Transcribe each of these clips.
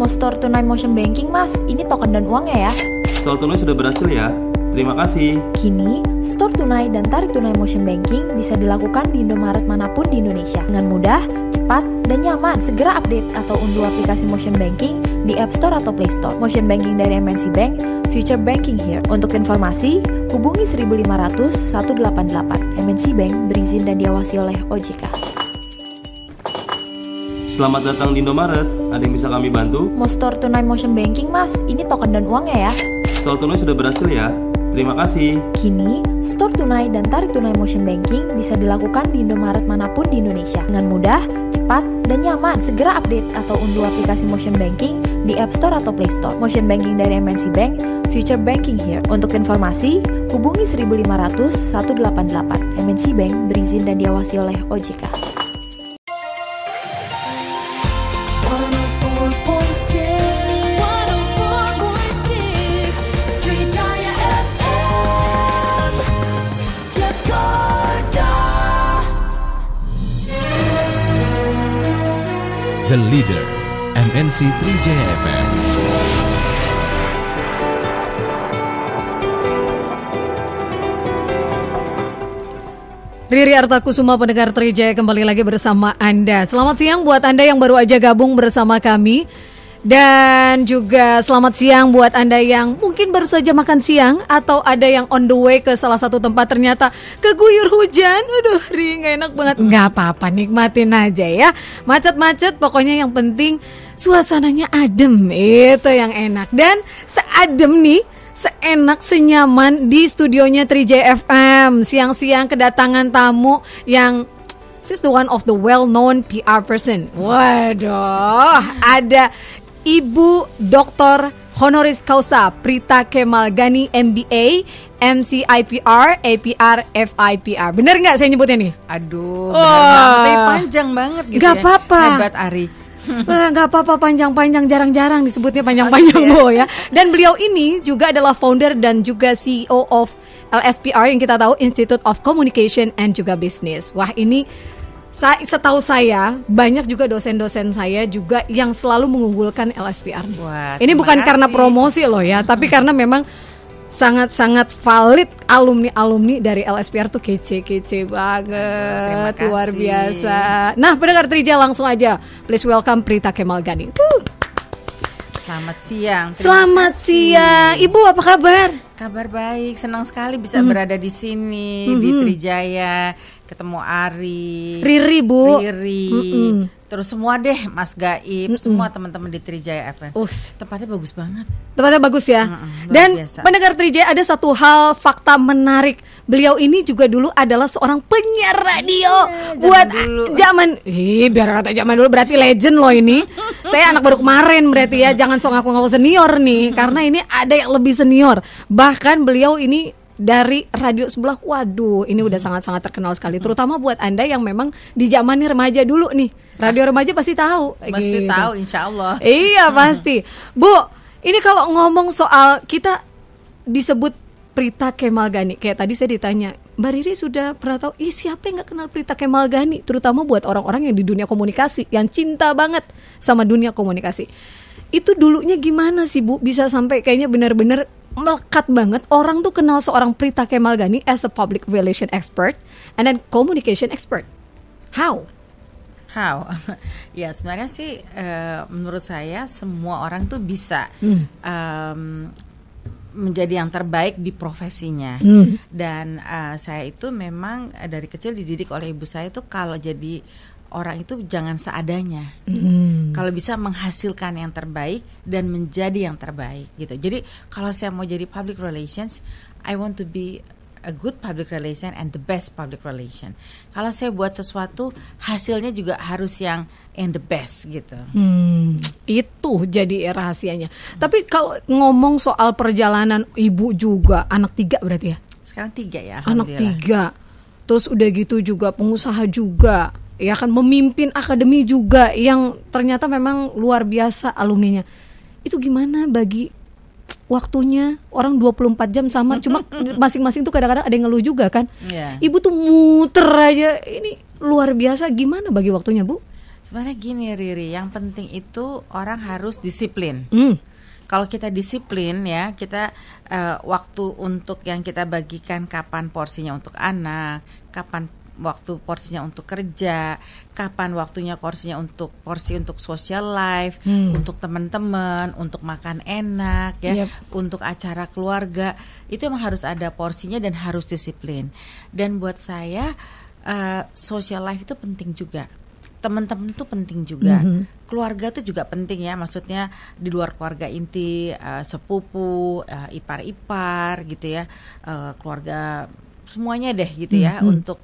Mau store tunai motion banking mas, ini token dan uangnya ya. Store tunai sudah berhasil ya. Terima kasih. Kini, store tunai dan tarik tunai motion banking bisa dilakukan di Indomaret manapun di Indonesia. Dengan mudah, cepat, dan nyaman. Segera update atau unduh aplikasi motion banking di App Store atau Play Store. Motion banking dari MNC Bank, future banking here. Untuk informasi, hubungi 1500 188. MNC Bank berizin dan diawasi oleh OJK. Selamat datang di Indomaret. Ada yang bisa kami bantu? Mau store tunai motion banking mas, ini token dan uangnya ya. Store tunai sudah berhasil ya. Terima kasih. Kini, store tunai dan tarik tunai motion banking bisa dilakukan di Indomaret manapun di Indonesia. Dengan mudah, cepat, dan nyaman. Segera update atau unduh aplikasi motion banking di App Store atau Play Store. Motion banking dari MNC Bank, future banking here. Untuk informasi, hubungi 1500 188. MNC Bank berizin dan diawasi oleh OJK. The Leader, MNC Trijaya FM. Riri Artakusuma, pendengar Trijaya, kembali lagi bersama Anda. Selamat siang buat Anda yang baru aja gabung bersama kami. Dan juga selamat siang buat Anda yang mungkin baru saja makan siang atau ada yang on the way ke salah satu tempat ternyata keguyur hujan. Aduh, Ri, gak enak banget. Gak apa-apa, nikmatin aja ya. Macet-macet, pokoknya yang penting suasananya adem. Itu yang enak. Dan seadem nih, seenak, senyaman di studionya Trijaya FM. Siang-siang kedatangan tamu yang she's the one of the well-known PR person. Waduh, ada Ibu Dr. Honoris Causa Prita Kemalgani MBA, MC IPR, APR, FIPR. Bener nggak saya nyebutnya nih? Aduh, bener banget. Tapi panjang banget gitu. Gak apa-apa. Hebat Ari. Gak apa-apa, panjang-panjang, jarang-jarang disebutnya panjang-panjang ya. Dan beliau ini juga adalah founder dan juga CEO of LSPR yang kita tahu, Institute of Communication and juga Business. Wah, ini setahu saya banyak juga dosen-dosen saya juga yang selalu mengunggulkan LSPR. Wah, ini bukan karena promosi loh ya, tapi karena memang sangat-sangat valid alumni dari LSPR tuh kece banget, luar biasa. Nah, pendengar Trijaya, langsung aja please welcome Prita Kemalgani. Selamat siang. Selamat siang, Ibu, apa kabar? Kabar baik, senang sekali bisa berada di sini di Trijaya, ketemu Ari, Riri, Bu. Terus semua deh, Mas Gaib, semua teman-teman di Trijaya FM. Tempatnya bagus banget. Tempatnya bagus ya. Dan pendengar Trijaya, ada satu hal fakta menarik. Beliau ini juga dulu adalah seorang penyiar radio. Buat zaman, biar kata zaman dulu berarti legend loh ini. Saya anak baru kemarin berarti ya. Jangan sok ngaku-ngaku senior nih, karena ini ada yang lebih senior. Bahkan beliau ini dari radio sebelah, waduh, ini udah sangat-sangat terkenal sekali. Terutama buat Anda yang memang di zamannya remaja dulu nih. Radio remaja pasti tahu. Pasti tahu, insya Allah. Iya, pasti. Bu, ini kalau ngomong soal kita disebut Prita Kemalgani, kayak tadi saya ditanya, Mbak Riri sudah pernah tahu, siapa yang gak kenal Prita Kemalgani? Terutama buat orang-orang yang di dunia komunikasi, yang cinta banget sama dunia komunikasi. Itu dulunya gimana sih, Bu? Bisa sampai kayaknya benar-benar melekat banget orang tuh kenal seorang Prita Kemalgani as a public relation expert and then communication expert. How? Ya, sebenarnya sih menurut saya semua orang tuh bisa menjadi yang terbaik di profesinya. Dan saya itu memang dari kecil dididik oleh ibu saya tuh kalau jadi orang itu jangan seadanya. Kalau bisa menghasilkan yang terbaik dan menjadi yang terbaik gitu. Jadi kalau saya mau jadi public relations, I want to be a good public relation and the best public relation. Kalau saya buat sesuatu, hasilnya juga harus yang and the best gitu. Itu jadi rahasianya. Tapi kalau ngomong soal perjalanan ibu juga, anak 3 berarti ya? Sekarang 3 ya, anak 3. Terus udah gitu juga pengusaha juga. Ya kan, memimpin akademi juga yang ternyata memang luar biasa alumninya. Itu gimana bagi waktunya? Orang 24 jam sama, cuma masing-masing tuh kadang-kadang ada yang ngeluh juga kan. Ibu tuh muter aja, ini luar biasa. Gimana bagi waktunya, Bu? Sebenarnya gini Riri, yang penting itu orang harus disiplin. Kalau kita disiplin ya, kita waktu untuk yang kita bagikan, kapan porsinya untuk anak, kapan waktu porsinya untuk kerja, kapan waktunya porsinya untuk social life, untuk teman-teman, untuk makan enak ya, untuk acara keluarga, itu emang harus ada porsinya dan harus disiplin. Dan buat saya social life itu penting juga. Teman-teman itu penting juga, keluarga itu juga penting ya, maksudnya di luar keluarga inti, sepupu, ipar-ipar gitu ya, keluarga semuanya deh gitu ya, untuk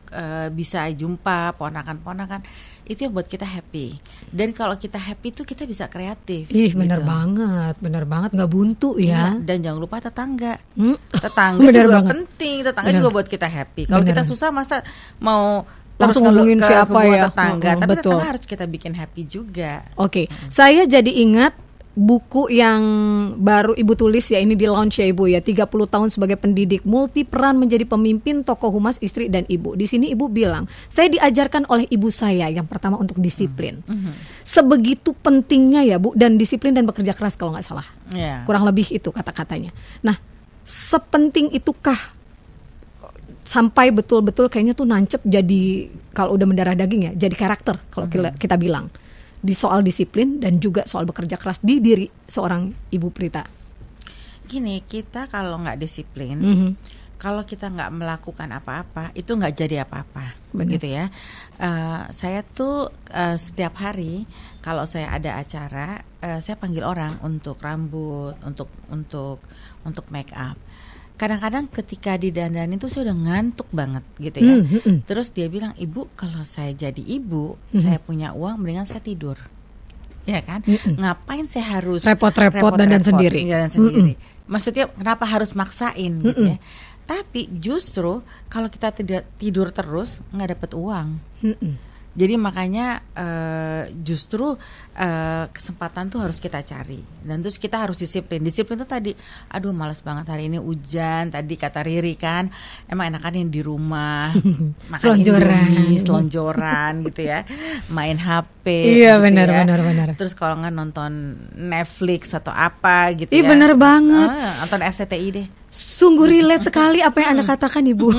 bisa jumpa ponakan-ponakan, itu yang buat kita happy. Dan kalau kita happy itu kita bisa kreatif. Benar banget, nggak buntu ya. Dan jangan lupa tetangga Bener juga banget. Penting, tetangga juga buat kita happy. Kalau kita susah masa mau langsung ngomongin siapa ya, tetangga, tapi betul. tetangga harus kita bikin happy juga. Oke. Saya jadi ingat buku yang baru Ibu tulis ya, ini di launch ya Ibu ya, 30 tahun sebagai pendidik, multi peran menjadi pemimpin, tokoh humas, istri dan ibu. Di sini Ibu bilang, saya diajarkan oleh ibu saya yang pertama untuk disiplin. Sebegitu pentingnya ya Bu, dan disiplin dan bekerja keras kalau nggak salah. Kurang lebih itu kata-katanya. Nah, sepenting itukah sampai betul-betul kayaknya tuh nancep jadi, kalau udah mendarah daging ya, jadi karakter kalau kita bilang, di soal disiplin dan juga soal bekerja keras di diri seorang Ibu Prita. Gini, kita kalau nggak disiplin, kalau kita nggak melakukan apa-apa, itu nggak jadi apa-apa, gitu ya. Saya tuh setiap hari kalau saya ada acara, saya panggil orang untuk rambut, untuk make up. Kadang-kadang ketika didandanin tuh saya udah ngantuk banget gitu ya. Terus dia bilang, "Ibu, kalau saya jadi ibu, saya punya uang, mendingan saya tidur." Ya kan? Ngapain saya harus repot-repot dandan sendiri? Maksudnya kenapa harus maksain gitu ya? Tapi justru kalau kita tidak tidur terus, nggak dapat uang. Jadi makanya justru kesempatan tuh harus kita cari, dan terus kita harus disiplin. Disiplin tuh tadi, aduh malas banget hari ini hujan. Tadi kata Riri kan, emang enakan yang di rumah makan selonjoran gitu ya, main HP. Iya gitu benar. Terus kalau nggak nonton Netflix atau apa gitu ya. Benar banget. Nonton RCTI deh. Sungguh relate sekali apa yang Anda katakan Ibu.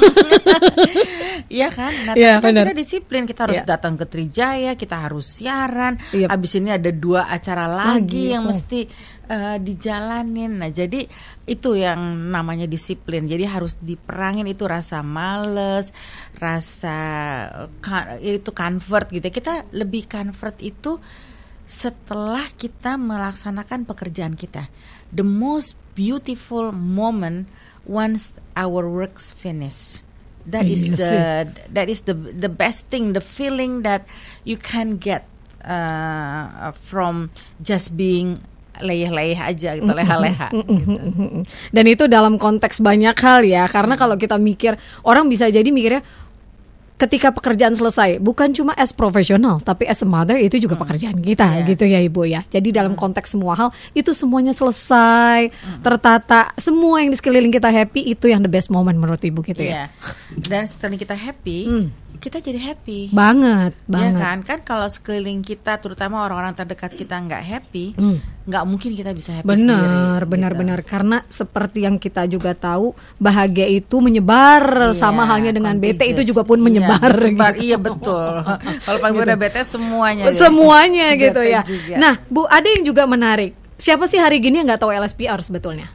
Iya kan? Nah, kita disiplin, kita harus datang ke Trijaya, kita harus siaran. Abis ini ada 2 acara lagi yang mesti dijalanin. Nah, jadi itu yang namanya disiplin. Jadi harus diperangin itu rasa males, rasa itu comfort gitu. Kita lebih comfort itu setelah kita melaksanakan pekerjaan kita. The most beautiful moment once our work's finished. That is the best thing, the feeling that you can get from just being leyeh-leyeh aja gitu, leha-leha gitu. Dan itu dalam konteks banyak hal ya, karena kalau kita mikir, orang bisa jadi mikirnya ketika pekerjaan selesai, bukan cuma as profesional, tapi as a mother itu juga pekerjaan kita, gitu ya Ibu ya. Jadi dalam konteks semua hal, itu semuanya selesai, tertata, semua yang di sekeliling kita happy, itu yang the best moment menurut Ibu gitu ya. Dan setelah kita happy, kita jadi happy. Banget. Ya kan kalau sekeliling kita, terutama orang-orang terdekat kita nggak happy, nggak mungkin kita bisa happy sendiri. Benar. Karena seperti yang kita juga tahu, bahagia itu menyebar, sama halnya dengan bete itu juga pun menyebar. Iya betul. Kalau paling udah bete semuanya gitu ya. Juga. Nah Bu, ada yang juga menarik. Siapa sih hari gini yang nggak tahu LSPR sebetulnya?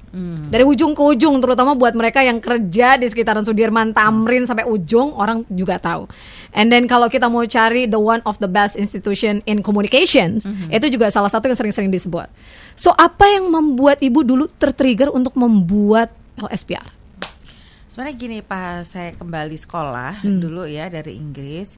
Dari ujung ke ujung, terutama buat mereka yang kerja di sekitaran Sudirman, Tamrin sampai ujung, orang juga tahu. And then kalau kita mau cari the one of the best institution in communications, itu juga salah satu yang sering-sering disebut. So apa yang membuat Ibu dulu tertrigger untuk membuat LSPR? Sebenarnya gini, pas saya kembali sekolah dulu ya dari Inggris,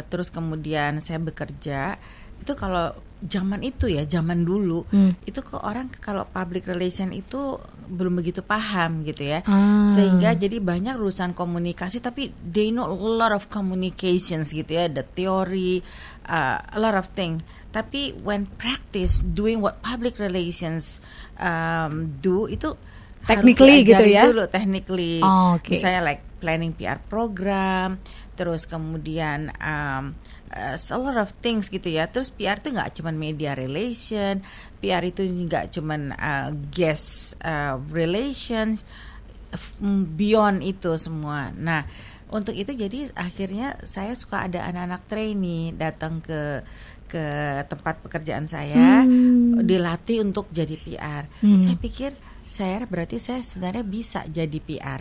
terus kemudian saya bekerja, itu kalau zaman itu ya, zaman dulu itu ke orang kalau public relation itu belum begitu paham gitu ya, sehingga jadi banyak urusan komunikasi, tapi they know a lot of communications gitu ya, the theory, a lot of thing. Tapi when practice doing what public relations do, itu technically gitu ya, dulu technically, misalnya like planning PR program, terus kemudian a lot of things gitu ya. Terus PR itu nggak cuma media relation, PR itu nggak cuma guest relations, beyond itu semua. Nah, untuk itu jadi akhirnya saya suka ada anak-anak trainee datang ke tempat pekerjaan saya, dilatih untuk jadi PR. Saya pikir berarti saya sebenarnya bisa jadi PR.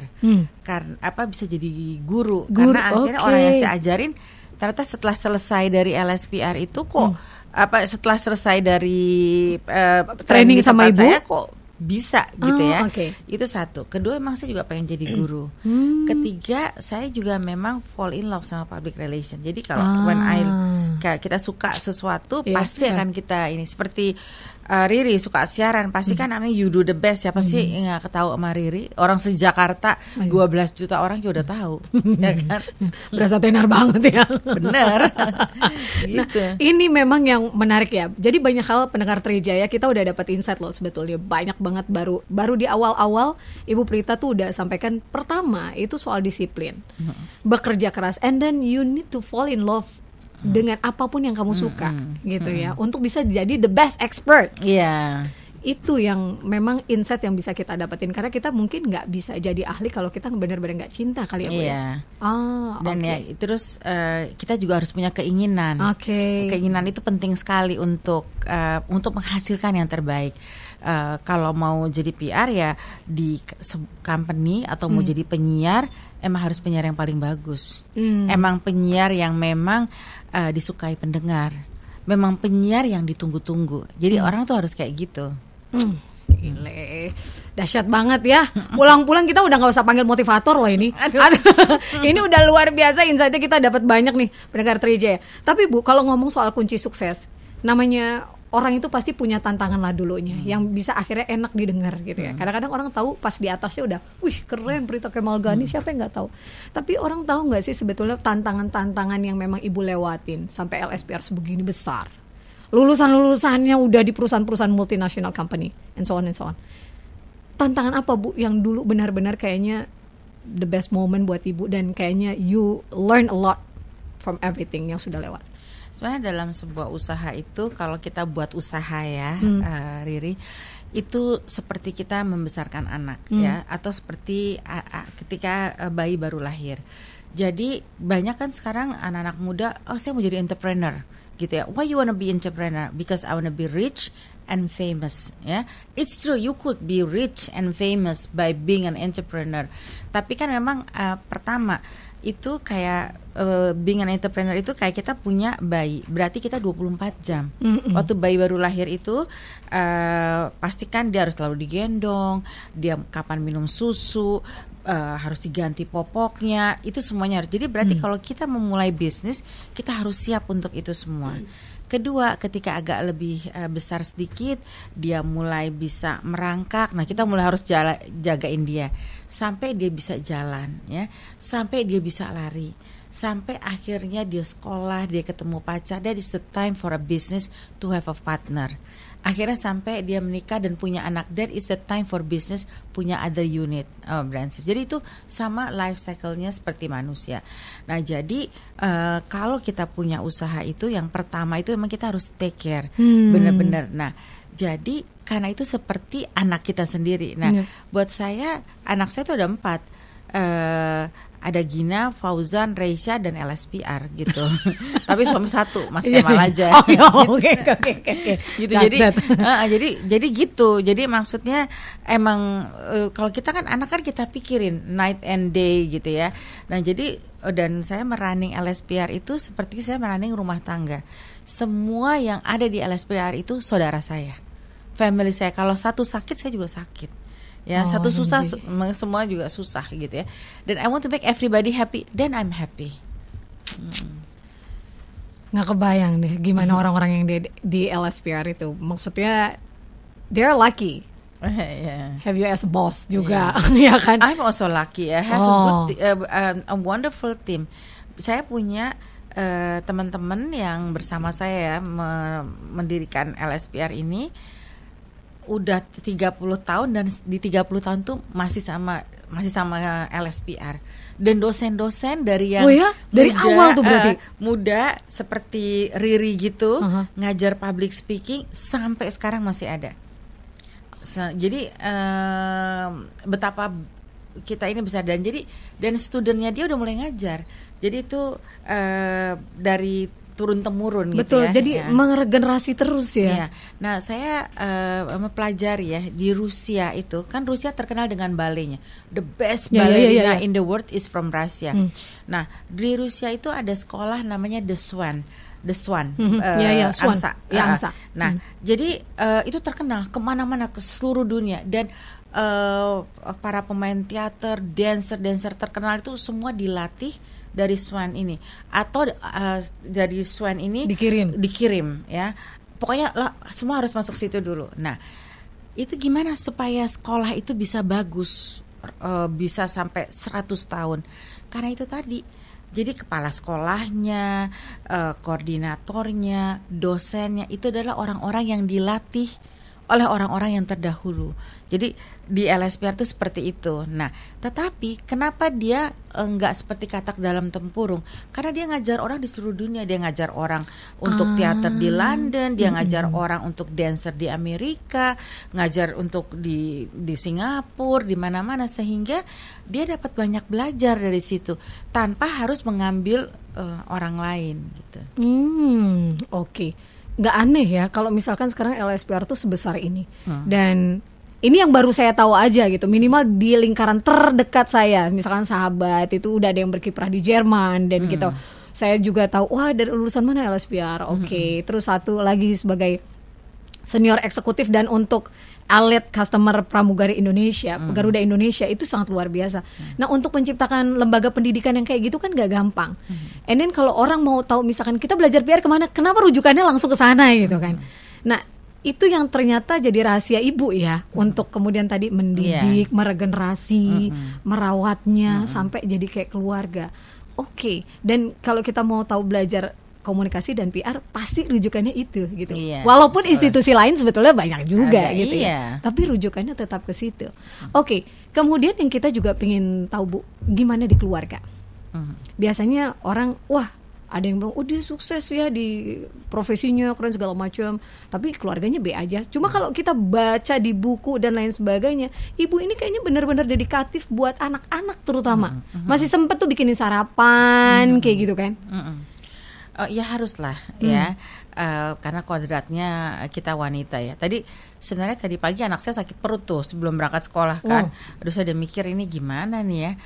Karena bisa jadi guru karena akhirnya orang yang saya ajarin ternyata setelah selesai dari LSPR itu kok setelah selesai dari training sama ibu saya kok bisa gitu ya. Itu satu. Kedua, emang saya juga pengen jadi guru. Ketiga, saya juga memang fall in love sama public relation. Jadi kalau kita suka sesuatu pasti akan kita ini seperti Riri suka siaran, pasti kan namanya you do the best. Siapa sih nggak tahu sama Riri? Orang se-Jakarta 12 juta orang juga udah tahu, ya kan? Berasa tenar banget ya. Bener. Gitu. Nah, ini memang yang menarik ya. Jadi banyak hal pendengar Trijaya kita udah dapat insight loh sebetulnya. Banyak banget baru di awal-awal Ibu Prita tuh udah sampaikan pertama itu soal disiplin, bekerja keras, and then you need to fall in love dengan apapun yang kamu suka gitu ya, untuk bisa jadi the best expert. Iya. Itu yang memang insight yang bisa kita dapetin, karena kita mungkin nggak bisa jadi ahli kalau kita benar-benar nggak cinta kali ya Bu. Iya. Dan ya terus kita juga harus punya keinginan. Keinginan itu penting sekali untuk menghasilkan yang terbaik. Kalau mau jadi PR ya di company atau mau jadi penyiar, emang harus penyiar yang paling bagus. Emang penyiar yang memang disukai pendengar. Memang penyiar yang ditunggu-tunggu. Jadi orang tuh harus kayak gitu. Gile, dahsyat banget ya. Pulang-pulang kita udah nggak usah panggil motivator loh ini. Ini udah luar biasa insightnya, kita dapat banyak nih pendengar Trijaya. Tapi Bu, kalau ngomong soal kunci sukses, namanya orang itu pasti punya tantangan lah dulunya, yang bisa akhirnya enak didengar gitu ya. Kadang-kadang orang tahu pas di atasnya udah, wih keren Prita Kemalgani, siapa yang nggak tahu. Tapi orang tahu nggak sih sebetulnya tantangan-tantangan yang memang Ibu lewatin sampai LSPR sebegini besar. Lulusan-lulusannya udah di perusahaan-perusahaan multinational company, and so on and so on. Tantangan apa Bu yang dulu benar-benar kayaknya the best moment buat Ibu, dan kayaknya you learn a lot from everything yang sudah lewat? Sebenarnya dalam sebuah usaha itu, kalau kita buat usaha ya, Riri, itu seperti kita membesarkan anak ya, atau seperti ketika bayi baru lahir. Jadi banyak kan sekarang anak-anak muda, saya mau jadi entrepreneur gitu ya. Why you wanna be entrepreneur? Because I wanna be rich and famous ya. It's true, you could be rich and famous by being an entrepreneur. Tapi kan memang pertama itu kayak being an entrepreneur itu kayak kita punya bayi, berarti kita 24 jam. Waktu bayi baru lahir itu pastikan dia harus selalu digendong, dia kapan minum susu, harus diganti popoknya, itu semuanya harus. Jadi berarti kalau kita memulai bisnis, kita harus siap untuk itu semua. Kedua, ketika agak lebih besar sedikit, dia mulai bisa merangkak. Nah, kita mulai harus jagain dia sampai dia bisa jalan, ya, sampai dia bisa lari, sampai akhirnya dia sekolah, dia ketemu pacar. That is the time for a business to have a partner. Akhirnya sampai dia menikah dan punya anak. That is the time for business punya other unit branches. Jadi itu sama life cycle-nya seperti manusia. Nah jadi kalau kita punya usaha itu, yang pertama itu memang kita harus take care benar-benar. Nah jadi karena itu seperti anak kita sendiri. Nah buat saya, anak saya itu ada 4. Ada Gina, Fauzan, Reisha, dan LSPR gitu. Tapi suami satu, Mas Kemal aja. Oke. Gitu. Jadi gitu. Jadi maksudnya emang kalau kita kan anak kan kita pikirin night and day gitu ya. Nah jadi dan saya merunning LSPR itu seperti saya merunning rumah tangga. Semua yang ada di LSPR itu saudara saya, family saya. Kalau satu sakit, saya juga sakit. Ya, satu susah, semua juga susah gitu ya. Dan I want to make everybody happy, then I'm happy. Nggak kebayang deh gimana orang-orang yang di LSPR itu. Maksudnya they're lucky. Have you as a boss juga, ya kan? I'm also lucky. I have a wonderful team. Saya punya teman-teman yang bersama saya mendirikan LSPR ini. udah 30 tahun dan di 30 tahun tuh masih sama LSPR. Dan dosen-dosen dari yang dari awal tuh berarti muda seperti Riri gitu, ngajar public speaking sampai sekarang masih ada. Jadi betapa kita ini besar, dan studennya dia udah mulai ngajar. Jadi itu dari turun temurun gitu. Betul, jadi meregenerasi terus ya. Nah, saya mempelajari ya di Rusia itu, kan Rusia terkenal dengan balenya. The best ballerina in the world is from Russia. Nah, di Rusia itu ada sekolah namanya The Swan. Angsa. Nah, jadi itu terkenal kemana-mana, ke seluruh dunia, dan para pemain teater, dancer terkenal itu semua dilatih dari Swan ini, atau dari Swan ini dikirim ya. Pokoknya semua harus masuk situ dulu. Nah, itu gimana supaya sekolah itu bisa bagus, bisa sampai 100 tahun? Karena itu tadi. Jadi kepala sekolahnya, koordinatornya, dosennya itu adalah orang-orang yang dilatih oleh orang-orang yang terdahulu. Jadi di LSPR itu seperti itu. Nah, tetapi kenapa dia enggak seperti katak dalam tempurung? Karena dia ngajar orang di seluruh dunia. Dia ngajar orang untuk teater di London, dia ngajar orang untuk dancer di Amerika, ngajar untuk di Singapura, di mana-mana, sehingga dia dapat banyak belajar dari situ tanpa harus mengambil orang lain gitu. Oke. Nggak aneh ya kalau misalkan sekarang LSPR tuh sebesar ini. Dan ini yang baru saya tahu aja gitu, minimal di lingkaran terdekat saya, misalkan sahabat itu udah ada yang berkiprah di Jerman dan gitu. Saya juga tahu, wah dari lulusan mana LSPR. Oke. Terus satu lagi sebagai senior eksekutif dan untuk elite customer pramugari Indonesia, Garuda Indonesia, itu sangat luar biasa. Nah, untuk menciptakan lembaga pendidikan yang kayak gitu kan gak gampang. And then kalau orang mau tahu misalkan kita belajar PR kemana, kenapa rujukannya langsung ke sana gitu kan. Nah, itu yang ternyata jadi rahasia ibu ya, untuk kemudian tadi mendidik, meregenerasi, merawatnya sampai jadi kayak keluarga. Oke. Dan kalau kita mau tahu belajar komunikasi dan PR, pasti rujukannya itu gitu. Walaupun institusi lain sebetulnya banyak juga gitu ya. Tapi rujukannya tetap ke situ. Oke. Kemudian yang kita juga pengen tahu Bu, gimana di keluarga? Biasanya orang, wah ada yang bilang, oh dia sukses ya di profesinya, keren segala macam, tapi keluarganya B aja. Cuma kalau kita baca di buku dan lain sebagainya, ibu ini kayaknya benar-benar dedikatif buat anak-anak terutama. Masih sempet tuh bikinin sarapan kayak gitu kan. Ya haruslah ya, karena kodratnya kita wanita ya. Sebenarnya tadi pagi anak saya sakit perut tuh sebelum berangkat sekolah kan. Aduh, saya udah mikir ini gimana nih ya.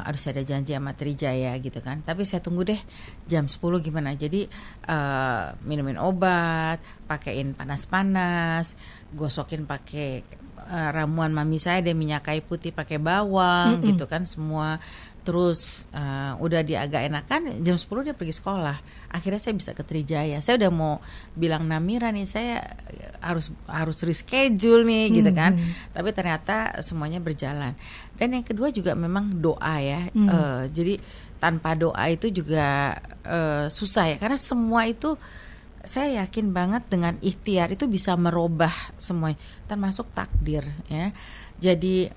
Aduh, saya ada janji sama Trijaya gitu kan. Tapi saya tunggu deh jam 10 gimana. Jadi minumin obat, pakein panas-panas, gosokin pakai ramuan mami saya, ada minyak kayu putih pakai bawang gitu kan semua. Terus udah dia agak enakan, jam 10 dia pergi sekolah. Akhirnya saya bisa ke Trijaya. Saya udah mau bilang Namira nih, saya harus reschedule nih gitu kan. Tapi ternyata semuanya berjalan. Dan yang kedua juga memang doa ya. Jadi tanpa doa itu juga susah ya, karena semua itu saya yakin banget dengan ikhtiar itu bisa merubah semuanya, termasuk takdir ya. Jadi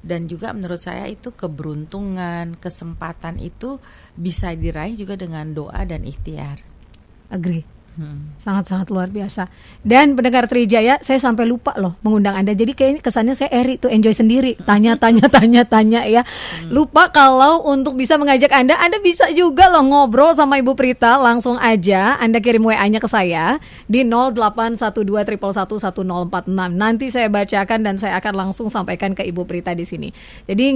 dan juga menurut saya itu keberuntungan, kesempatan itu bisa diraih juga dengan doa dan ikhtiar. Agree. Sangat-sangat luar biasa. Dan pendengar Trijaya, saya sampai lupa loh mengundang Anda. Jadi kayaknya kesannya saya Eri tuh enjoy sendiri, tanya ya. Lupa kalau untuk bisa mengajak Anda bisa juga loh ngobrol sama Ibu Prita. Langsung aja Anda kirim WA-nya ke saya di 081211111046. Nanti saya bacakan dan saya akan langsung sampaikan ke Ibu Prita di sini. Jadi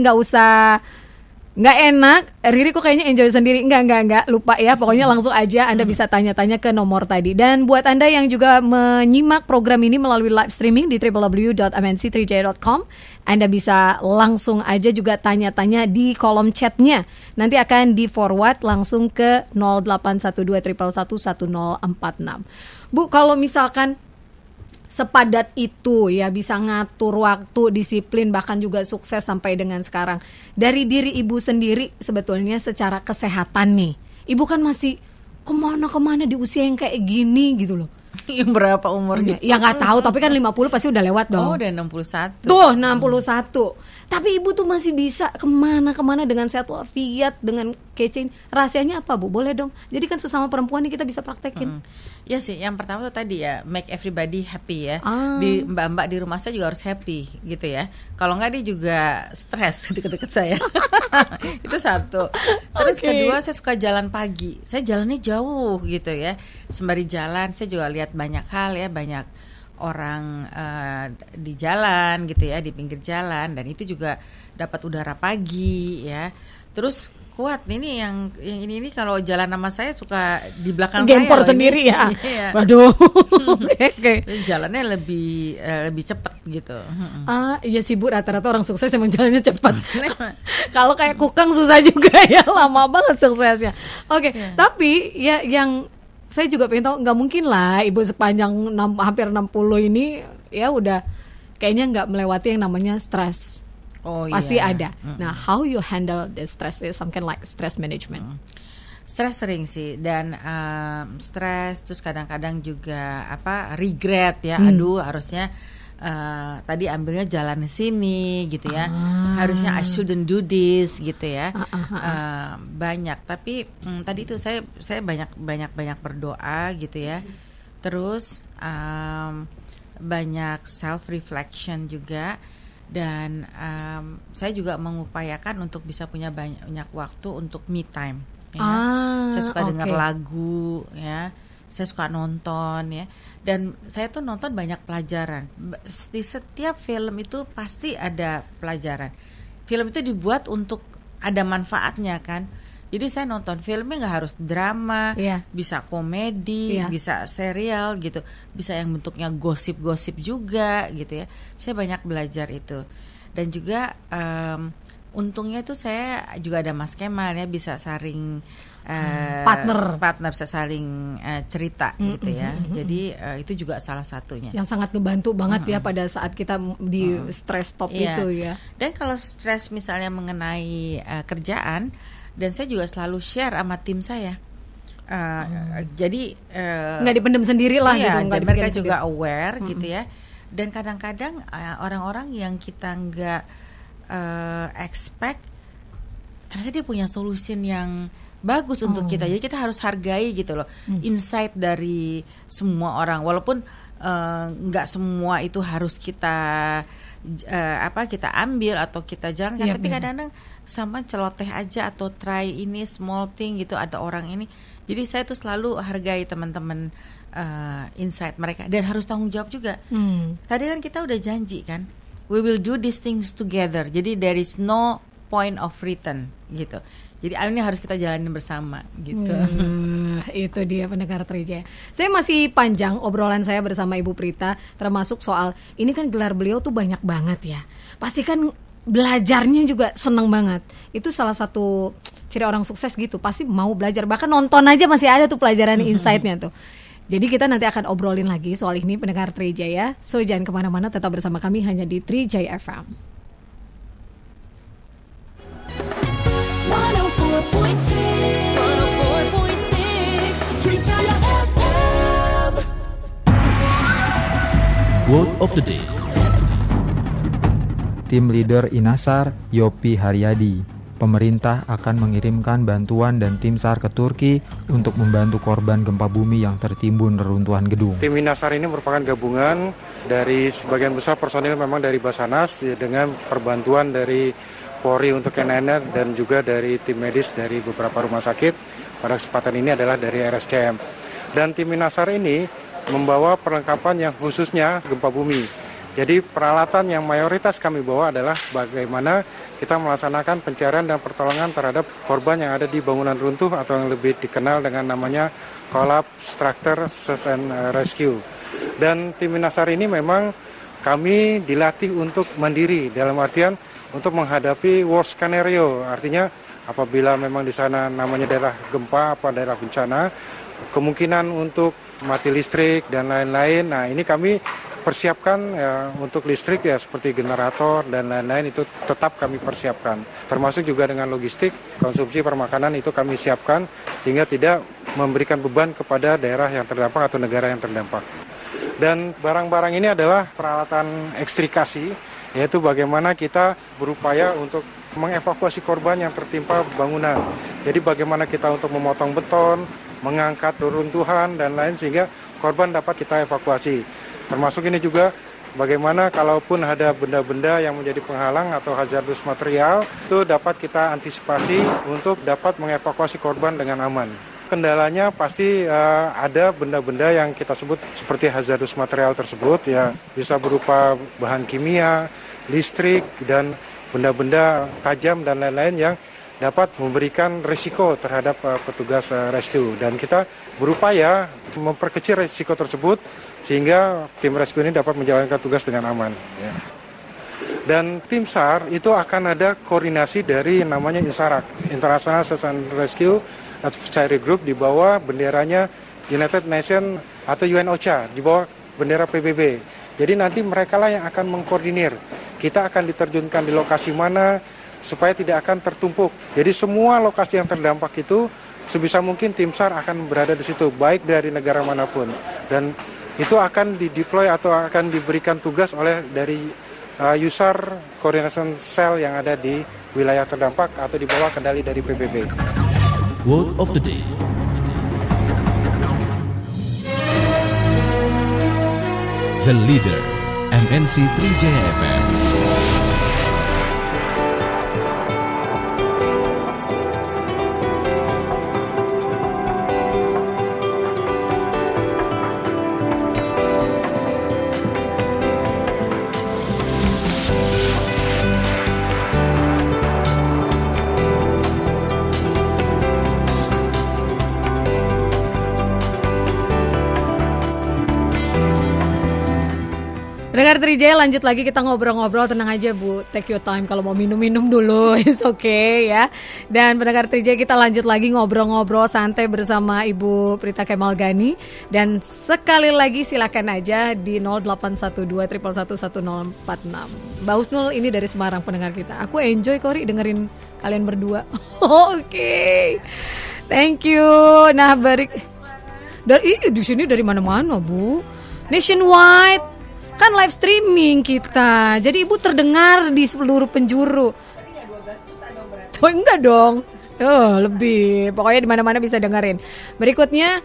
nggak enak, Riri kok kayaknya enjoy sendiri. Enggak, lupa ya. Pokoknya langsung aja Anda bisa tanya-tanya ke nomor tadi. Dan buat Anda yang juga menyimak program ini melalui live streaming di www.mnc3j.com, Anda bisa langsung aja juga tanya-tanya di kolom chatnya. Nanti akan di forward langsung ke 081211111046. Bu, kalau misalkan sepadat itu ya, bisa ngatur waktu, disiplin, bahkan juga sukses sampai dengan sekarang. Dari diri ibu sendiri sebetulnya secara kesehatan nih, ibu kan masih kemana-kemana di usia yang kayak gini gitu loh. Yang berapa umurnya? Ya nggak tahu, tapi kan 50 pasti udah lewat dong. Oh, udah 61. Tuh 61. Tapi ibu tuh masih bisa kemana-kemana dengan sehat walafiat, dengan kece. Rahasianya apa, Bu? Boleh dong. Jadi kan sesama perempuan nih kita bisa praktekin. Ya sih, yang pertama tuh tadi ya, make everybody happy ya. Di mbak-mbak di rumah saya juga harus happy gitu ya. Kalau nggak dia juga stres deket-deket saya. Itu satu. Terus kedua, saya suka jalan pagi. Saya jalannya jauh gitu ya. Sembari jalan saya juga lihat banyak hal ya, banyak orang di jalan gitu ya, di pinggir jalan, dan itu juga dapat udara pagi ya. Terus kuat ini yang ini kalau jalan sama saya suka di belakang Gempor saya sendiri ini. ya. Iya. Waduh. Okay. Jalannya lebih cepat gitu. Iya sih Bu, rata-rata orang sukses emang jalannya cepat. Kalau kayak Kukang susah juga ya, lama banget suksesnya. Oke, tapi ya yang saya juga pengen tahu, nggak mungkin lah ibu sepanjang hampir 60 ini ya udah kayaknya nggak melewati yang namanya stres. Oh, pasti iya. ada. Nah, how you handle the stress is something like stress management. Stres sering sih, dan stres terus kadang-kadang juga regret ya. Aduh, harusnya tadi ambilnya jalan sini gitu ya. Harusnya I shouldn't do this gitu ya. Banyak, tapi tadi itu saya banyak berdoa gitu ya. Terus banyak self reflection juga, dan saya juga mengupayakan untuk bisa punya banyak waktu untuk me time ya. Saya suka dengar lagu ya. Saya suka nonton ya, dan saya tuh nonton banyak pelajaran. Di setiap film itu pasti ada pelajaran. Film itu dibuat untuk ada manfaatnya kan. Jadi saya nonton filmnya nggak harus drama, bisa komedi, bisa serial gitu, bisa yang bentuknya gosip-gosip juga gitu ya. Saya banyak belajar itu, dan juga untungnya itu saya juga ada Mas Kemal ya, bisa saring partner bisa saling cerita gitu ya. Jadi itu juga salah satunya yang sangat ngebantu banget ya pada saat kita di stress top itu ya. Dan kalau stres misalnya mengenai kerjaan, dan saya juga selalu share sama tim saya. Jadi nggak dipendam sendiri lah gitu. Jadi mereka juga aware gitu ya. Dan kadang-kadang orang-orang yang kita nggak expect, ternyata dia punya solution yang bagus untuk kita. Jadi kita harus hargai gitu loh insight dari semua orang, walaupun nggak semua itu harus kita kita ambil atau kita jalankan, tapi kadang-kadang sama celoteh aja atau try ini small thing gitu, ada orang ini. Jadi saya tuh selalu hargai teman-teman insight mereka, dan harus tanggung jawab juga. Tadi kan kita udah janji kan, we will do these things together. Jadi there is no point of return gitu. Jadi ini harus kita jalanin bersama gitu. Itu dia pendengar Trijaya. Saya masih panjang obrolan saya bersama Ibu Prita, termasuk soal ini kan gelar beliau tuh banyak banget ya. Pasti kan belajarnya juga seneng banget. Itu salah satu ciri orang sukses gitu, pasti mau belajar. Bahkan nonton aja masih ada tuh pelajaran insight-nya tuh. Jadi kita nanti akan obrolin lagi soal ini pendengar Trijaya. So jangan kemana-mana, tetap bersama kami hanya di Trijaya FM. 104.6 Trijaya FM. Quote of the Day. Tim leader Inasar, Yopi Haryadi. Pemerintah akan mengirimkan bantuan dan tim SAR ke Turki untuk membantu korban gempa bumi yang tertimbun reruntuhan gedung. Tim Inasar ini merupakan gabungan dari sebagian besar personil memang dari Basarnas dengan perbantuan dari Polri untuk KNN dan juga dari tim medis dari beberapa rumah sakit. Pada kesempatan ini adalah dari RSCM. Dan tim Inasar ini membawa perlengkapan yang khususnya gempa bumi. Jadi peralatan yang mayoritas kami bawa adalah bagaimana kita melaksanakan pencarian dan pertolongan terhadap korban yang ada di bangunan runtuh atau yang lebih dikenal dengan namanya Collapse Structure Search and Rescue. Dan tim Inasar ini memang kami dilatih untuk mandiri, dalam artian untuk menghadapi worst scenario. Artinya apabila memang di sana namanya daerah gempa atau daerah bencana, kemungkinan untuk mati listrik dan lain-lain. Nah ini kami persiapkan ya, untuk listrik ya seperti generator dan lain-lain itu tetap kami persiapkan. Termasuk juga dengan logistik, konsumsi permakanan itu kami siapkan sehingga tidak memberikan beban kepada daerah yang terdampak atau negara yang terdampak. Dan barang-barang ini adalah peralatan ekstrikasi, yaitu bagaimana kita berupaya untuk mengevakuasi korban yang tertimpa bangunan. Jadi bagaimana kita untuk memotong beton, mengangkat reruntuhan dan lain sehingga korban dapat kita evakuasi. Termasuk ini juga bagaimana kalaupun ada benda-benda yang menjadi penghalang atau hazardous material itu dapat kita antisipasi untuk dapat mengevakuasi korban dengan aman. Kendalanya pasti ada benda-benda yang kita sebut seperti hazardous material tersebut ya, bisa berupa bahan kimia, listrik dan benda-benda tajam dan lain-lain yang dapat memberikan risiko terhadap petugas rescue, dan kita berupaya memperkecil risiko tersebut sehingga tim rescue ini dapat menjalankan tugas dengan aman. Ya. Dan tim SAR itu akan ada koordinasi dari namanya INSARAG, International Search and Rescue Advisory Group, di bawah benderanya United Nations atau UNOCHA, di bawah bendera PBB. Jadi nanti mereka lah yang akan mengkoordinir. Kita akan diterjunkan di lokasi mana supaya tidak akan tertumpuk. Jadi semua lokasi yang terdampak itu sebisa mungkin tim SAR akan berada di situ, baik dari negara manapun. Dan itu akan dideploy atau akan diberikan tugas oleh dari USAR Coordination Cell yang ada di wilayah terdampak atau di bawah kendali dari PBB. Quote of the day. The Leader, MNC 3Jaya FM. Pendengar Trijaya, lanjut lagi kita ngobrol-ngobrol. Tenang aja Bu, take your time, kalau mau minum-minum dulu, it's okay ya. Dan pendengar Trijaya, kita lanjut lagi ngobrol-ngobrol santai bersama Ibu Prita Kemal Gani. Dan sekali lagi silakan aja di 0812 111 1046. Mbak Husnul ini dari Semarang pendengar kita. Aku enjoy Kori dengerin kalian berdua. Oke. Thank you. Nah, di sini dari mana-mana Bu. Nationwide. Kan live streaming kita, jadi Ibu terdengar di seluruh penjuru. Tapi nggak 12 juta dong berarti? Oh, enggak dong, lebih. Pokoknya di mana-mana bisa dengerin. Berikutnya,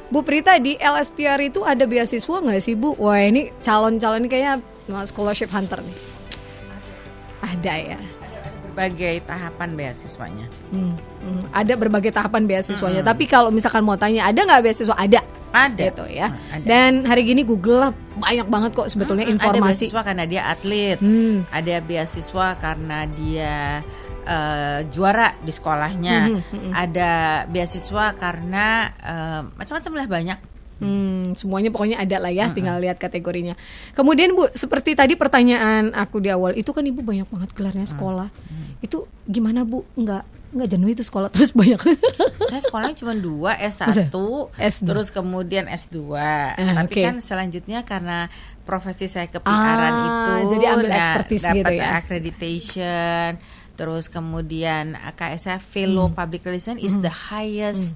Bu Prita, di LSPR itu ada beasiswa nggak sih Bu? Wah, ini calon-calon kayaknya scholarship hunter nih. Ada ya. Berbagai tahapan beasiswanya. Ada berbagai tahapan beasiswanya. Tapi kalau misalkan mau tanya, ada nggak beasiswa? Ada gitu ya. Ada. Dan hari gini Google lah banyak banget kok sebetulnya informasi. Ada beasiswa karena dia atlet, ada beasiswa karena dia juara di sekolahnya, ada beasiswa karena macam-macam lah, banyak. Semuanya pokoknya ada lah ya, tinggal lihat kategorinya. Kemudian Bu, seperti tadi pertanyaan aku di awal, itu kan Ibu banyak banget gelarnya sekolah. Itu gimana Bu? Enggak jenuh itu sekolah terus banyak. Saya sekolahnya cuma 2, S1, terus kemudian S2. Tapi kan selanjutnya karena profesi saya ke-PR-an itu, jadi ambil expertise gitu dapat ya. accreditation. Terus kemudian KSF Fellow Public Relations is the highest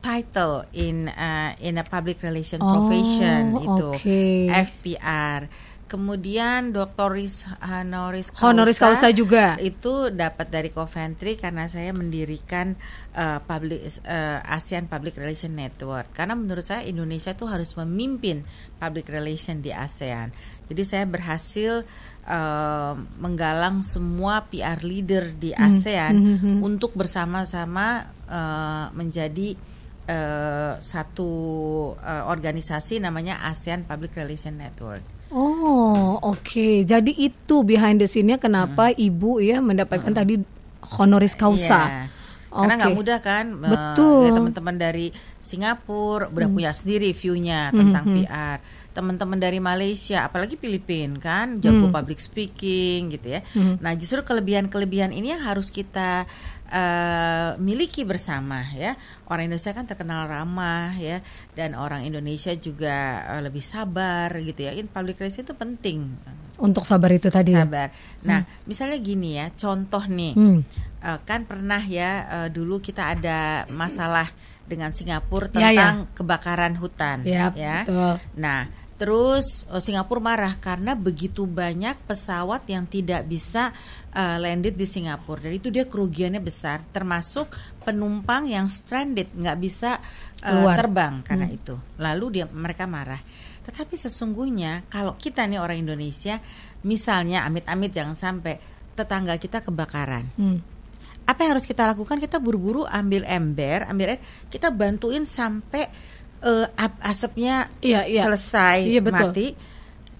title in a public relation profession, itu FPR. Kemudian doktoris honoris causa juga itu dapat dari Coventry karena saya mendirikan ASEAN Public Relation Network. Karena menurut saya Indonesia tuh harus memimpin public relation di ASEAN. Jadi saya berhasil menggalang semua PR leader di ASEAN untuk bersama-sama menjadi satu organisasi namanya ASEAN Public Relation Network. Oke. Jadi itu behind the scene-nya kenapa Ibu ya mendapatkan tadi honoris causa. Karena nggak mudah kan. Betul. Ya, teman-teman dari Singapura udah punya sendiri view-nya tentang PR. Teman-teman dari Malaysia, apalagi Filipina kan jago public speaking gitu ya. Nah, justru kelebihan-kelebihan ini yang harus kita miliki bersama ya. Orang Indonesia kan terkenal ramah ya, dan orang Indonesia juga lebih sabar gitu ya. Public relation itu penting. Untuk sabar itu tadi. Sabar. Nah, misalnya gini ya, contoh nih, kan pernah ya dulu kita ada masalah dengan Singapura tentang kebakaran hutan, ya. Betul. Nah, terus Singapura marah karena begitu banyak pesawat yang tidak bisa landed di Singapura. Dan itu dia kerugiannya besar, termasuk penumpang yang stranded, nggak bisa terbang karena itu. Lalu mereka marah. Tetapi sesungguhnya kalau kita nih orang Indonesia, misalnya amit-amit jangan sampai tetangga kita kebakaran. Apa yang harus kita lakukan? Kita buru-buru ambil ember, ambil air, kita bantuin sampai asapnya selesai, mati,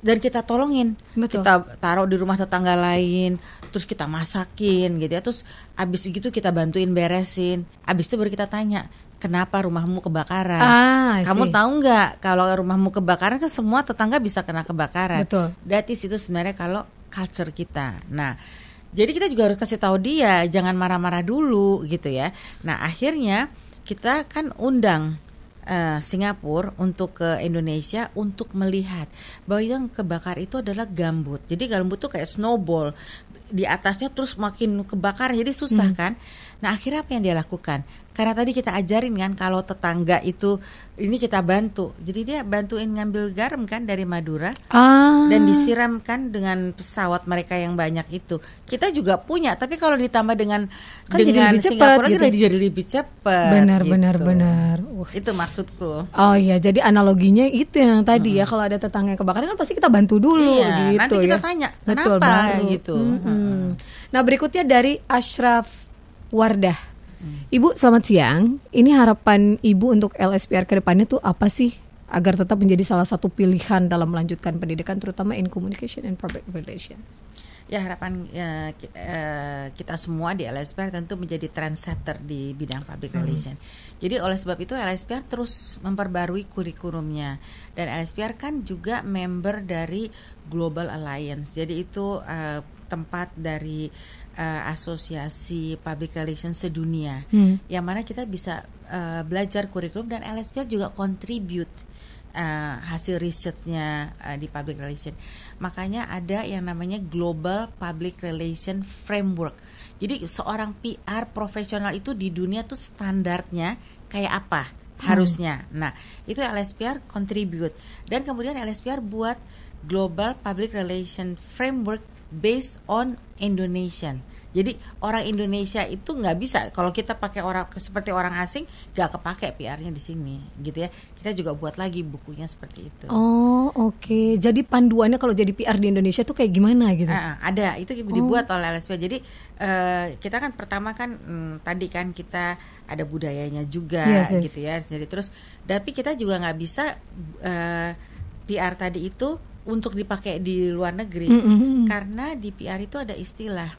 dan kita tolongin. Betul. Kita taruh di rumah tetangga lain, terus kita masakin gitu ya. Terus abis gitu kita bantuin beresin. Abis itu baru kita tanya, kenapa rumahmu kebakaran? Kamu tahu nggak kalau rumahmu kebakaran kan semua tetangga bisa kena kebakaran. Betul. Berarti itu sebenarnya kalau culture kita. Nah, jadi kita juga harus kasih tahu dia, jangan marah-marah dulu gitu ya. Nah, akhirnya kita kan undang Singapura untuk ke Indonesia untuk melihat bahwa yang kebakar itu adalah gambut. Jadi gambut tuh kayak snowball, di atasnya terus makin kebakaran, jadi susah kan. Nah, akhirnya apa yang dia lakukan? Karena tadi kita ajarin kan kalau tetangga itu ini kita bantu. Jadi dia bantuin ngambil garam kan dari Madura dan disiramkan dengan pesawat mereka yang banyak itu. Kita juga punya, tapi kalau ditambah dengan Singapura gitu. jadi lebih cepat. Benar. Itu maksudku. Oh iya, jadi analoginya itu yang tadi ya, kalau ada tetangga yang kebakaran kan pasti kita bantu dulu gitu. Nanti kita tanya kenapa gitu. Nah, berikutnya dari Ashraf Wardah. Ibu, selamat siang. Ini harapan Ibu untuk LSPR ke depannya tuh apa sih agar tetap menjadi salah satu pilihan dalam melanjutkan pendidikan, terutama in communication and public relations? Ya, harapan kita semua di LSPR tentu menjadi trendsetter di bidang public relation. Jadi oleh sebab itu LSPR terus memperbarui kurikulumnya, dan LSPR kan juga member dari Global Alliance. Jadi itu tempat dari asosiasi public relations sedunia, yang mana kita bisa belajar kurikulum, dan LSPR juga contribute hasil risetnya di public relation. Makanya ada yang namanya Global Public Relation Framework. Jadi seorang PR profesional itu di dunia tuh standarnya kayak apa harusnya. Nah, itu LSPR contribute, dan kemudian LSPR buat Global Public Relation Framework based on Indonesian. Jadi orang Indonesia itu nggak bisa, kalau kita pakai orang seperti orang asing, nggak kepake PR-nya di sini, gitu ya. Kita juga buat lagi bukunya seperti itu. Oh, oke. Jadi panduannya kalau jadi PR di Indonesia tuh kayak gimana gitu? Ada, itu dibuat oleh LSP. Jadi kita kan pertama kan tadi kan kita ada budayanya juga, gitu ya. Jadi terus, tapi kita juga nggak bisa PR tadi itu untuk dipakai di luar negeri, karena di PR itu ada istilah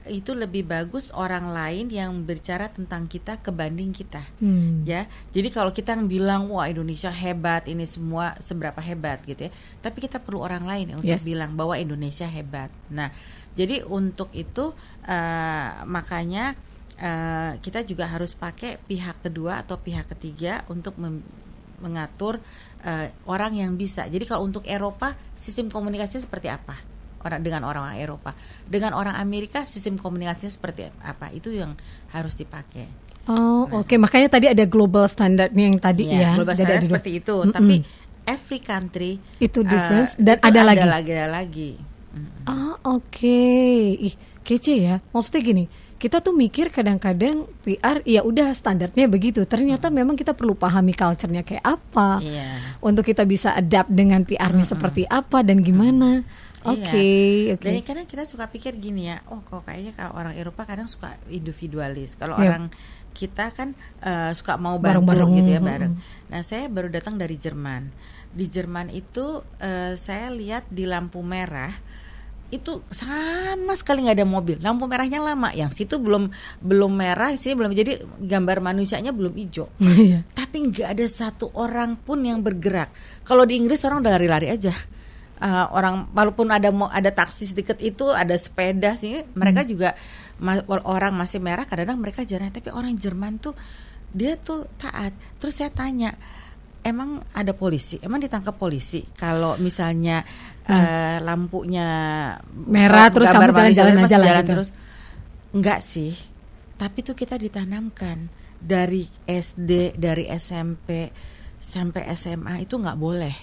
itu lebih bagus orang lain yang berbicara tentang kita kebanding kita, ya. Jadi kalau kita bilang wah Indonesia hebat, ini semua seberapa hebat gitu ya, tapi kita perlu orang lain untuk bilang bahwa Indonesia hebat. Nah, jadi untuk itu makanya kita juga harus pakai pihak kedua atau pihak ketiga untuk mengatur orang yang bisa. Jadi kalau untuk Eropa sistem komunikasinya seperti apa? Dengan orang Eropa, dengan orang Amerika sistem komunikasinya seperti apa? Itu yang harus dipakai. Oke. Makanya tadi ada global standard nih yang tadi ya. Global standard seperti itu. Tapi every country itu difference dan itu ada lagi. Oke. Ih, kece ya. Maksudnya gini, kita tuh mikir kadang-kadang PR ya udah standarnya begitu. Ternyata memang kita perlu pahami culture-nya kayak apa. Untuk kita bisa adapt dengan PR-nya seperti apa dan gimana. Oke. Dan kadang kita suka pikir gini ya, kok kayaknya kalau orang Eropa kadang suka individualis. Kalau orang kita kan suka mau bantu bareng-bareng gitu ya, bareng. Nah, saya baru datang dari Jerman. Di Jerman itu saya lihat di lampu merah itu sama sekali nggak ada mobil, lampu merahnya lama, yang situ belum merah, sini belum, jadi gambar manusianya belum hijau. Tapi nggak ada satu orang pun yang bergerak. Kalau di Inggris orang udah lari-lari aja. Orang walaupun ada taksi sedikit itu, ada sepeda sih, mereka juga orang masih merah, kadang-kadang mereka jarang. Tapi orang Jerman tuh dia tuh taat. Terus saya tanya, emang ada polisi, emang ditangkap polisi kalau misalnya lampunya merah terus kamu jalan-jalan aja lah gitu. Terus enggak sih, tapi tuh kita ditanamkan dari SD, dari SMP sampai SMA itu nggak boleh.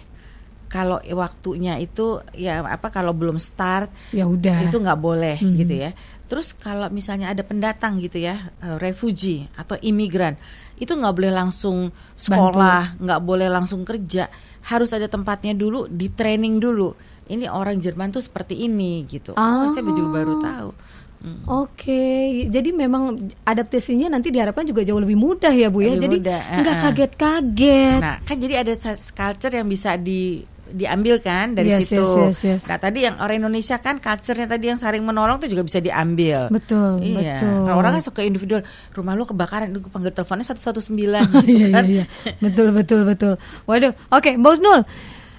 Kalau waktunya itu ya kalau belum start ya udah itu nggak boleh gitu ya. Terus kalau misalnya ada pendatang gitu ya, refugee atau imigran, itu nggak boleh langsung sekolah, nggak boleh langsung kerja, harus ada tempatnya dulu, di training dulu. Ini orang Jerman tuh seperti ini gitu. Saya juga baru tahu. Oke, jadi memang adaptasinya nanti diharapkan juga jauh lebih mudah ya Bu ya. Jadi nggak kaget-kaget. Nah kan jadi ada culture yang bisa diambil kan dari situ. Yes. Nah tadi yang orang Indonesia kan culture-nya tadi yang saling menolong tuh juga bisa diambil. Betul. Nah, orang kan suka individual. Rumah lu kebakaran, gue panggil teleponnya 119 gitu kan. Iya. Betul. Waduh. Oke, Mbak Husnul.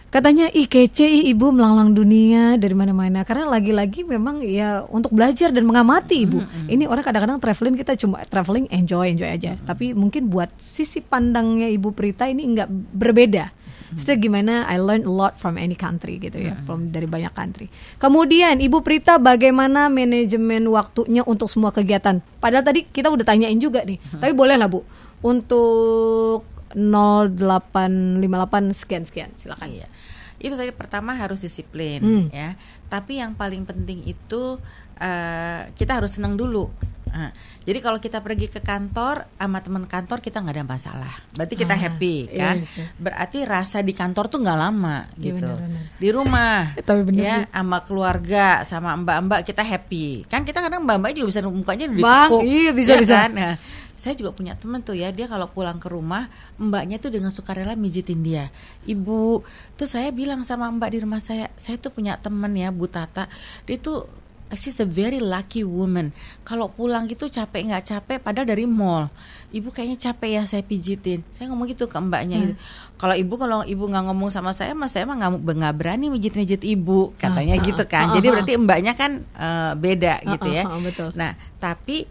Katanya kece ibu melanglang dunia dari mana-mana. Karena lagi-lagi memang ya untuk belajar dan mengamati ibu. Ini orang kadang-kadang traveling, kita cuma traveling enjoy aja. Tapi mungkin buat sisi pandangnya Ibu Prita ini enggak berbeda. Setelah gimana I learn a lot from any country gitu ya, dari banyak country. Kemudian Ibu Prita bagaimana manajemen waktunya untuk semua kegiatan? Padahal tadi kita udah tanyain juga nih. Tapi boleh lah Bu untuk 0858 sekian silakan. Iya. Itu tadi pertama harus disiplin ya. Tapi yang paling penting itu kita harus senang dulu. Jadi kalau kita pergi ke kantor sama teman kantor kita nggak ada masalah, berarti kita happy kan? Yes. Berarti rasa di kantor tuh nggak lama gitu. Benar. Di rumah ya sama keluarga sama mbak-mbak kita happy kan? Kita kadang mbak-mbak juga bisa mukanya ditekuk. Iya bisa. Kan? Nah, saya juga punya teman tuh ya, dia kalau pulang ke rumah mbaknya tuh dengan sukarela mijitin dia. Ibu, tuh saya bilang sama mbak di rumah saya tuh punya teman ya Bu Tata, dia tuh she's a very lucky woman. Kalau pulang gitu capek nggak capek, padahal dari mall. Ibu kayaknya capek ya saya pijitin. Saya ngomong gitu ke mbaknya. Gitu. Kalau ibu nggak ngomong sama saya, mas saya mah nggak berani mijit ibu, katanya gitu kan. Jadi berarti mbaknya kan beda gitu ya. Betul. Nah tapi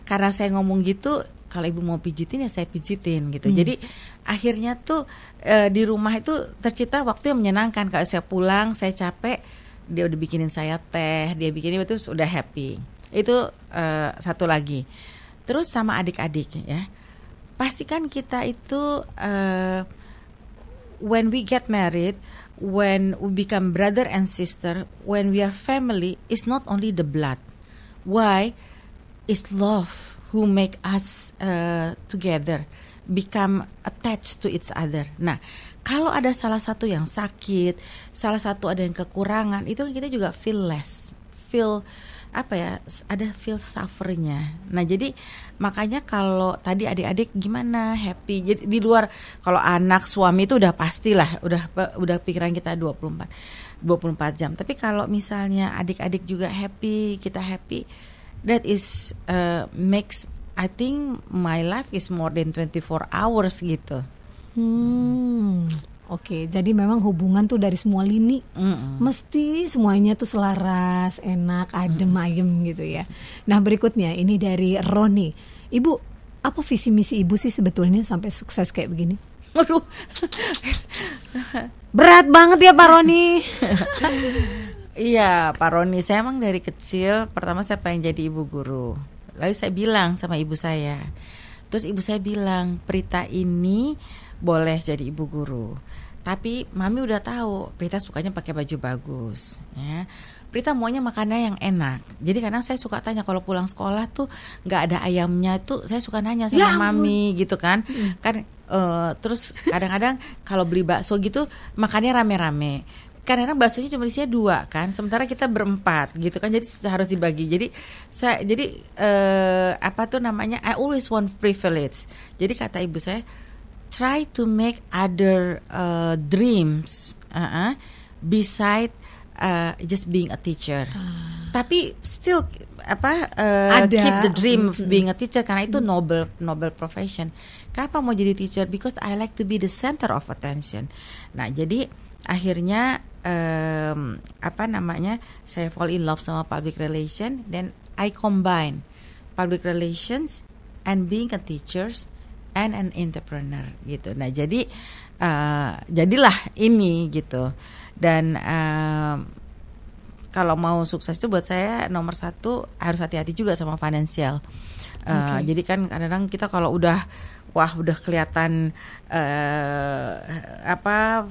karena saya ngomong gitu, kalau ibu mau pijitin ya saya pijitin gitu. Jadi akhirnya tuh di rumah itu tercipta waktu yang menyenangkan. Kalau saya pulang saya capek, dia udah bikinin saya teh, dia bikinin itu udah happy. Itu satu lagi. Terus sama adik-adik ya, pastikan kita itu when we get married, when we become brother and sister, when we are family, it's not only the blood. Why? It's love who make us together, become attached to each other. Nah, kalau ada salah satu yang sakit, salah satu ada yang kekurangan, itu kita juga feel suffernya. Nah, jadi makanya kalau tadi adik-adik gimana happy. Jadi di luar kalau anak suami itu udah pastilah udah pikiran kita 24 jam. Tapi kalau misalnya adik-adik juga happy, kita happy, that is makes, I think my life is more than 24 hours gitu. Oke, jadi memang hubungan tuh dari semua lini, mesti semuanya tuh selaras, enak, adem, ayem gitu ya. Nah berikutnya ini dari Roni. Ibu, apa visi misi ibu sih sebetulnya sampai sukses kayak begini? Waduh, berat banget ya Pak Roni. Iya Pak Roni, saya emang dari kecil pertama saya pengen jadi ibu guru. Lalu saya bilang sama ibu saya, terus ibu saya bilang, Prita ini boleh jadi ibu guru, tapi mami udah tahu Prita sukanya pakai baju bagus ya. Prita maunya makannya yang enak. Jadi kadang saya suka tanya kalau pulang sekolah tuh nggak ada ayamnya tuh, saya suka nanya sama mami gitu kan. Terus kadang-kadang kalau beli bakso gitu makannya rame-rame. Kadang-kadang baksonya cuma isinya 2 kan, sementara kita berempat gitu kan, jadi harus dibagi. Jadi I always want privilege. Jadi kata ibu saya, try to make other dreams beside just being a teacher. Tapi still keep the dream of being a teacher, karena itu noble profession. Kenapa mau jadi teacher? Because I like to be the center of attention. Nah, jadi akhirnya saya fall in love sama public relation, then I combine public relations and being a teacher and an entrepreneur gitu. Nah, jadi jadilah ini gitu. Dan kalau mau sukses itu buat saya nomor satu harus hati-hati juga sama financial. Jadi kan kadang-kadang kita kalau udah kelihatan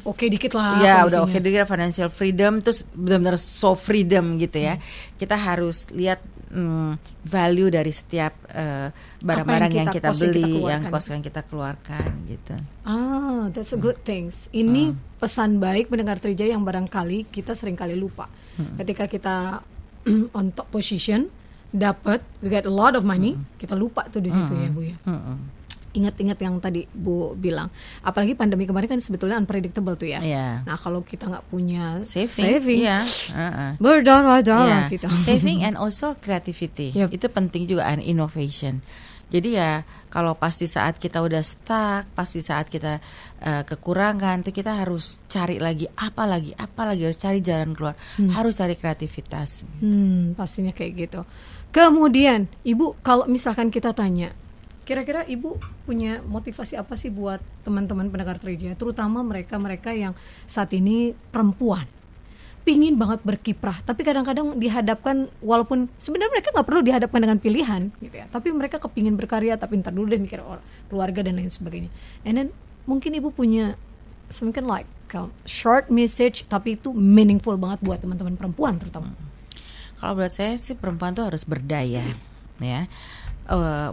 oke dikit lah ya kondisinya. udah oke dikit financial freedom, terus benar-benar so freedom gitu ya. Kita harus lihat value dari setiap barang-barang yang kita beli, yang cost yang kita keluarkan gitu. That's a good things. Ini pesan baik pendengar Trijaya yang barangkali kita sering kali lupa. Ketika kita on top position, dapat we get a lot of money, kita lupa tuh di situ ya Bu ya. Ingat-ingat yang tadi Bu bilang, apalagi pandemi kemarin kan sebetulnya unpredictable tuh ya. Nah kalau kita nggak punya saving berdarah-darah gitu. Saving and also creativity itu penting juga, and innovation. Jadi ya kalau pasti saat kita udah stuck, pasti saat kita kekurangan, tuh kita harus cari lagi apa lagi harus cari jalan keluar, harus cari kreativitas. Pastinya kayak gitu. Kemudian Ibu, kalau misalkan kita tanya, kira-kira Ibu punya motivasi apa sih buat teman-teman pendengar Trijaya, terutama mereka-mereka yang saat ini perempuan, pingin banget berkiprah, tapi kadang-kadang dihadapkan, walaupun sebenarnya mereka nggak perlu dihadapkan dengan pilihan, gitu ya, tapi mereka kepingin berkarya, tapi ntar dulu deh mikir keluarga dan lain sebagainya. And then mungkin Ibu punya something like short message, tapi itu meaningful banget buat teman-teman perempuan terutama. Kalau buat saya sih perempuan tuh harus berdaya, ya.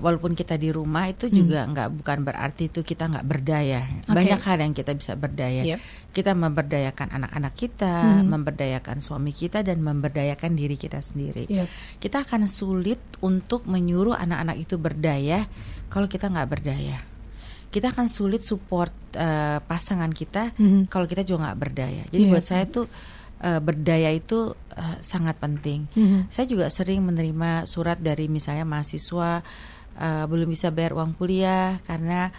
Walaupun kita di rumah itu juga bukan berarti itu kita nggak berdaya. Banyak hal yang kita bisa berdaya. Kita memberdayakan anak-anak kita, memberdayakan suami kita, dan memberdayakan diri kita sendiri. Kita akan sulit untuk menyuruh anak-anak itu berdaya kalau kita nggak berdaya. Kita akan sulit support pasangan kita kalau kita juga nggak berdaya. Jadi buat saya tuh berdaya itu sangat penting. Saya juga sering menerima surat dari misalnya mahasiswa belum bisa bayar uang kuliah karena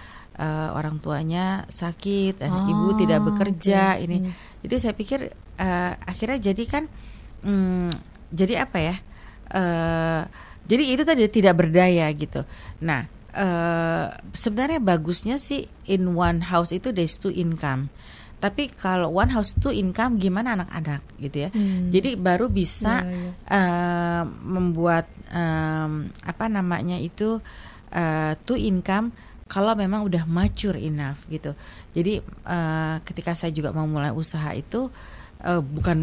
orang tuanya sakit dan ibu tidak bekerja. Ini, jadi saya pikir akhirnya jadi kan, jadi apa ya? Jadi itu tadi tidak berdaya gitu. Nah, sebenarnya bagusnya sih in one house itu there's two income. Tapi kalau one house two income, gimana anak-anak gitu ya? Jadi baru bisa membuat two income kalau memang udah mature enough gitu. Jadi ketika saya juga mau mulai usaha itu bukan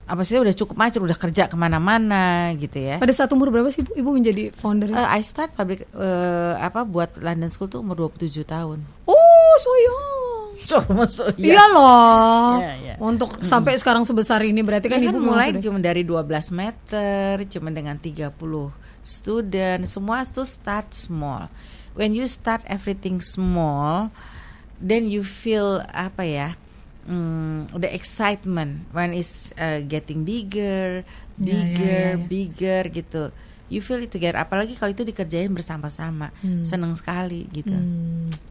udah cukup mature, udah kerja kemana-mana gitu ya. Pada saat umur berapa sih Ibu menjadi founder? I start public buat London School tuh umur 27 tahun. Oh, so young. Iya loh. Untuk sampai sekarang sebesar ini berarti kan Ibu mulai cuma dari 12 meter, cuma dengan 30 student, semua itu start small. When you start everything small, then you feel the excitement when it's getting bigger gitu. You feel it together, apalagi kalau itu dikerjain bersama-sama, seneng sekali gitu.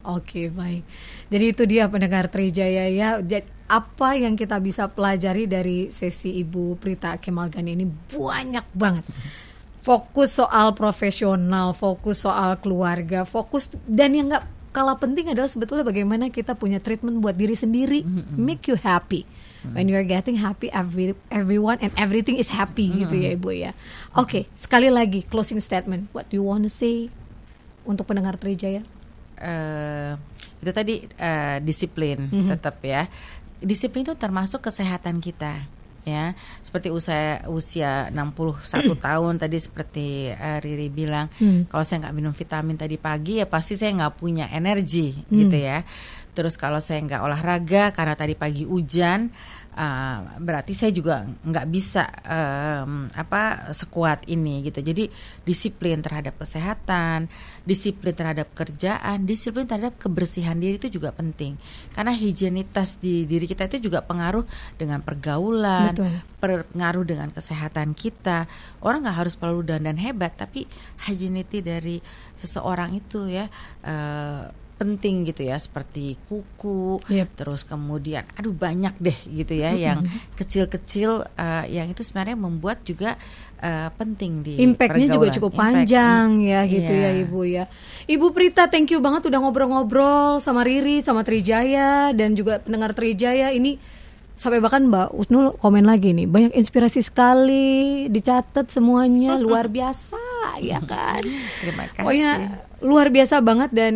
Oke, baik. Jadi itu dia pendengar Trijaya ya. Jadi apa yang kita bisa pelajari dari sesi Ibu Prita Kemalgani ini banyak banget. Fokus soal profesional, fokus soal keluarga, fokus, dan yang nggak kalah penting adalah sebetulnya bagaimana kita punya treatment buat diri sendiri, make you happy. When you are getting happy, everyone and everything is happy gitu ya Ibu ya. Oke, sekali lagi closing statement. What do you want to say untuk pendengar Trijaya? Itu tadi disiplin tetap ya. Disiplin itu termasuk kesehatan kita. Ya, seperti usia 61 tahun tadi seperti Riri bilang, kalau saya nggak minum vitamin tadi pagi ya pasti saya nggak punya energi gitu ya. Terus kalau saya nggak olahraga karena tadi pagi hujan, berarti saya juga nggak bisa sekuat ini gitu. Jadi disiplin terhadap kesehatan, disiplin terhadap kerjaan, disiplin terhadap kebersihan diri itu juga penting. Karena higienitas di diri kita itu juga pengaruh dengan pergaulan, pengaruh dengan kesehatan kita. Orang nggak harus perlu dandan hebat, tapi hygienity dari seseorang itu ya penting gitu ya, seperti kuku, Yep. terus kemudian banyak deh gitu ya yang kecil-kecil yang itu sebenarnya membuat juga penting di Impact-nya juga pergaulan. cukup Impact. panjang ya gitu Iya. ya Ibu ya. Ibu Prita, thank you banget udah ngobrol-ngobrol sama Riri, sama Trijaya dan juga pendengar Trijaya ini. Sampai bahkan Mbak Usnul komen lagi nih, banyak inspirasi sekali, dicatat semuanya, luar biasa ya kan. Terima kasih. Pokoknya luar biasa banget dan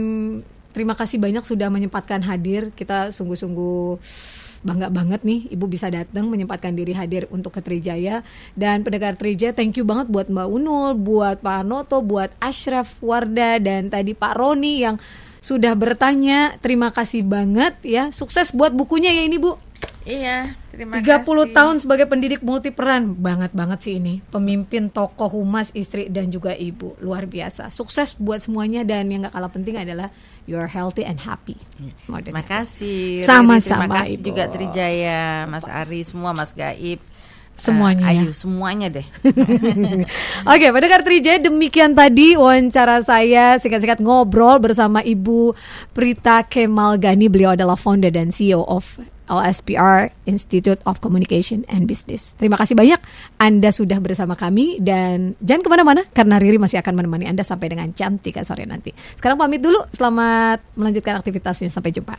terima kasih banyak sudah menyempatkan hadir. Kita sungguh-sungguh bangga banget nih Ibu bisa datang menyempatkan diri hadir untuk ke Trijaya. Dan pendengar Trijaya, thank you banget buat Mbak Unul, buat Pak Anoto, buat Ashraf Warda dan tadi Pak Roni yang sudah bertanya. Terima kasih banget ya. Sukses buat bukunya ya ini Bu. Iya, terima 30 kasih. tahun sebagai pendidik multiperan. Banget sih ini. Pemimpin, tokoh, humas, istri dan juga ibu. Luar biasa. Sukses buat semuanya dan yang gak kalah penting adalah you're healthy and happy. Terima kasih. Sama-sama, Terima kasih Ibu. juga Trijaya, Mas Ari, semua Mas Gaib. Semuanya ya. Ayu, semuanya deh. Oke, pendengar Trijaya, demikian tadi wawancara saya singkat-singkat ngobrol bersama Ibu Prita Kemal Gani. Beliau adalah founder dan CEO of LSPR, Institute of Communication and Business. Terima kasih banyak Anda sudah bersama kami dan jangan kemana-mana karena Riri masih akan menemani Anda sampai dengan jam 3 sore nanti. Sekarang pamit dulu, selamat melanjutkan aktivitasnya, sampai jumpa.